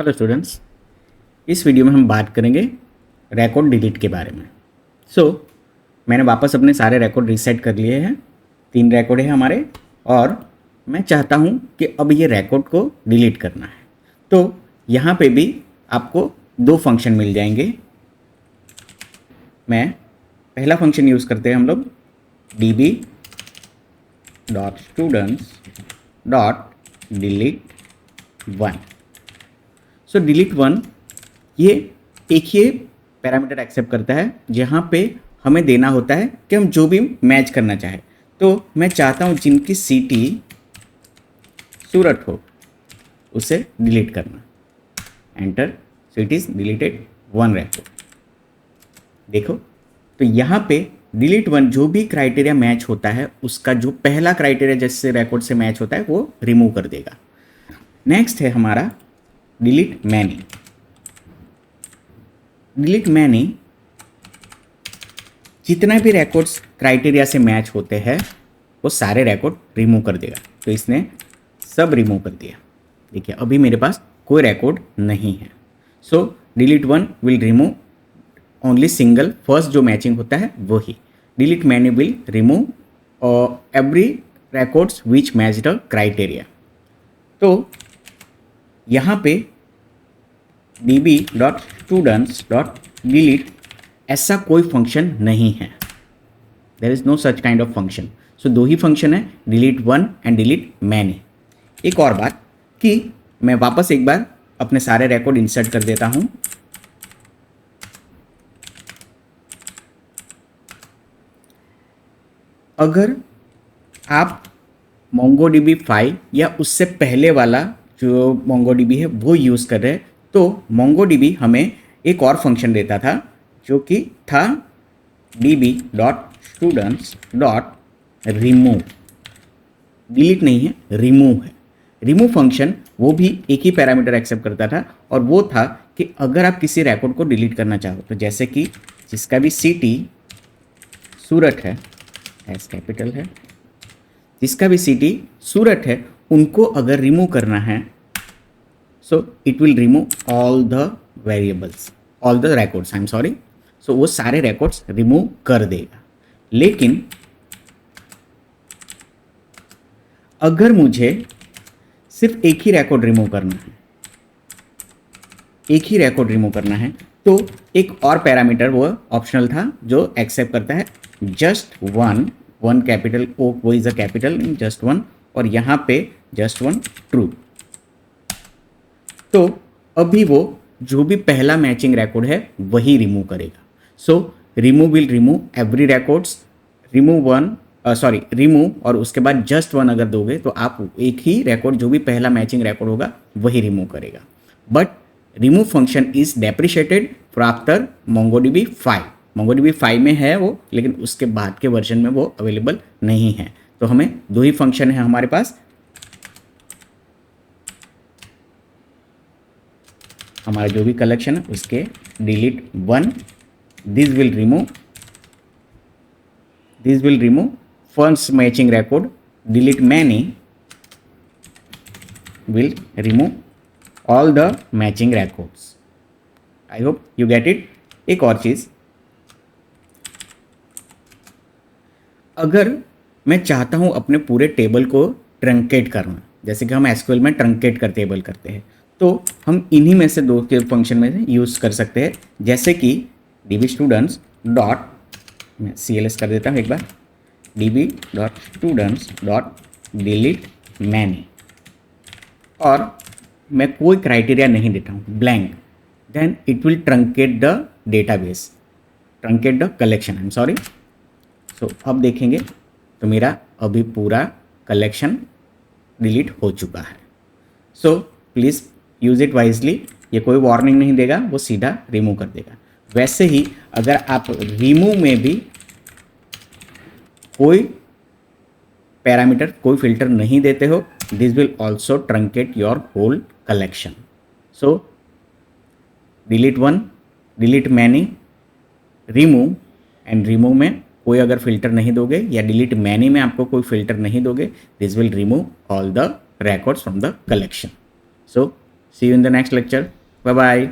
Hello students, इस video में हम बात करेंगे रिकॉर्ड डिलीट के बारे में। मैंने वापस अपने सारे रिकॉर्ड रीसेट कर लिए हैं। 3 रिकॉर्ड है हमारे और मैं चाहता हूं कि अब ये रिकॉर्ड को डिलीट करना है। तो यहाँ पे भी आपको 2 फंक्शन मिल जाएंगे। मैं पहला फंक्शन यूज़ करते हैं हम लोग db.students.delete1। delete1 ये एक ही पैरामीटर एक्सेप्ट करता है जहाँ पे हमें देना होता है कि हम जो भी मैच करना चाहे। तो मैं चाहता हूँ जिनकी सिटी सूरत हो उसे डिलीट करना। Enter, so it is deleted 1 record. देखो तो यहाँ पे delete1 जो भी क्राइटेरिया मैच होता है उसका जो पहला क्राइटेरिया जिससे रिकॉर्ड से मैच होता है वो रिमूव कर देगा। नेक्स्ट है हमारा डिलीट मैनी। डिलीट मैनी जितना भी रिकॉर्ड्स क्राइटेरिया से मैच होते हैं वो सारे रिकॉर्ड रिमूव कर देगा। तो इसने सब रिमूव कर दिया। देखिए अभी मेरे पास कोई रिकॉर्ड नहीं है। So delete1 will remove only single first जो मैचिंग होता है वही। Delete many will remove every records which match the criteria. तो यहाँ पे db.students.delete ऐसा कोई फंक्शन नहीं है। There is no such kind of function. So 2 ही फंक्शन है, delete1 एंड delete many। एक और बात कि मैं वापस एक बार अपने सारे रिकॉर्ड इंसर्ट कर देता हूँ। अगर आप MongoDB 5 या उससे पहले वाला जो MongoDB है वो यूज़ कर रहे हैं तो MongoDB हमें एक और फंक्शन देता था जो कि था db.students.remove। डिलीट नहीं है, रिमूव है। रिमूव फंक्शन वो भी एक ही पैरामीटर एक्सेप्ट करता था और वो था कि अगर आप किसी रिकॉर्ड को डिलीट करना चाहो तो जैसे कि जिसका भी सिटी सूरत है, एस कैपिटल है, जिसका भी सिटी सूरत है उनको अगर रिमूव करना है so it will remove all the variables, all the records, I am sorry. So वो सारे रिकॉर्ड्स रिमूव कर देगा। लेकिन अगर मुझे सिर्फ एक ही रिकॉर्ड रिमूव करना है, एक ही रिकॉर्ड रिमूव करना है तो एक और पैरामीटर वो ऑप्शनल था जो एक्सेप्ट करता है जस्ट वन कैपिटल ओ, वो is a capital in just one, और यहाँ पे जस्ट वन ट्रू। तो अभी वो जो भी पहला मैचिंग रिकॉर्ड है वही रिमूव करेगा। So remove will remove every records, remove और उसके बाद जस्ट वन अगर दोगे तो आप एक ही रिकॉर्ड जो भी पहला मैचिंग रिकॉर्ड होगा वही रिमूव करेगा। But remove function is depreciated for after MongoDB 5। MongoDB 5 में है वो, लेकिन उसके बाद के वर्जन में वो अवेलेबल नहीं है। तो हमें 2 ही फंक्शन है हमारे पास। हमारा जो भी कलेक्शन है उसके delete1 this will remove first matching record, delete many will remove all the matching records। I hope you get it। एक और चीज़, अगर मैं चाहता हूँ अपने पूरे टेबल को ट्रंकेट करना, जैसे कि हम SQL में ट्रंकेट कर टेबल करते हैं, तो हम इन्हीं में से 2 के फंक्शन में से यूज़ कर सकते हैं। जैसे कि db.students डॉट, मैं CLS कर देता हूँ एक बार, db.students.delete many, और मैं कोई क्राइटेरिया नहीं देता हूँ, blank, then it will truncate the database, truncate the collection, I am sorry. So अब देखेंगे तो मेरा अभी पूरा कलेक्शन डिलीट हो चुका है। So please use it wisely. ये कोई वार्निंग नहीं देगा, वो सीधा रिमूव कर देगा। वैसे ही अगर आप रिमूव में भी कोई पैरामीटर, कोई फिल्टर नहीं देते हो, this will also truncate your whole collection. So delete1, delete many, remove, and remove में कोई अगर फिल्टर नहीं दोगे या delete many में आपको कोई फिल्टर नहीं दोगे, this will remove all the records from the collection। So see you in the next lecture, bye bye.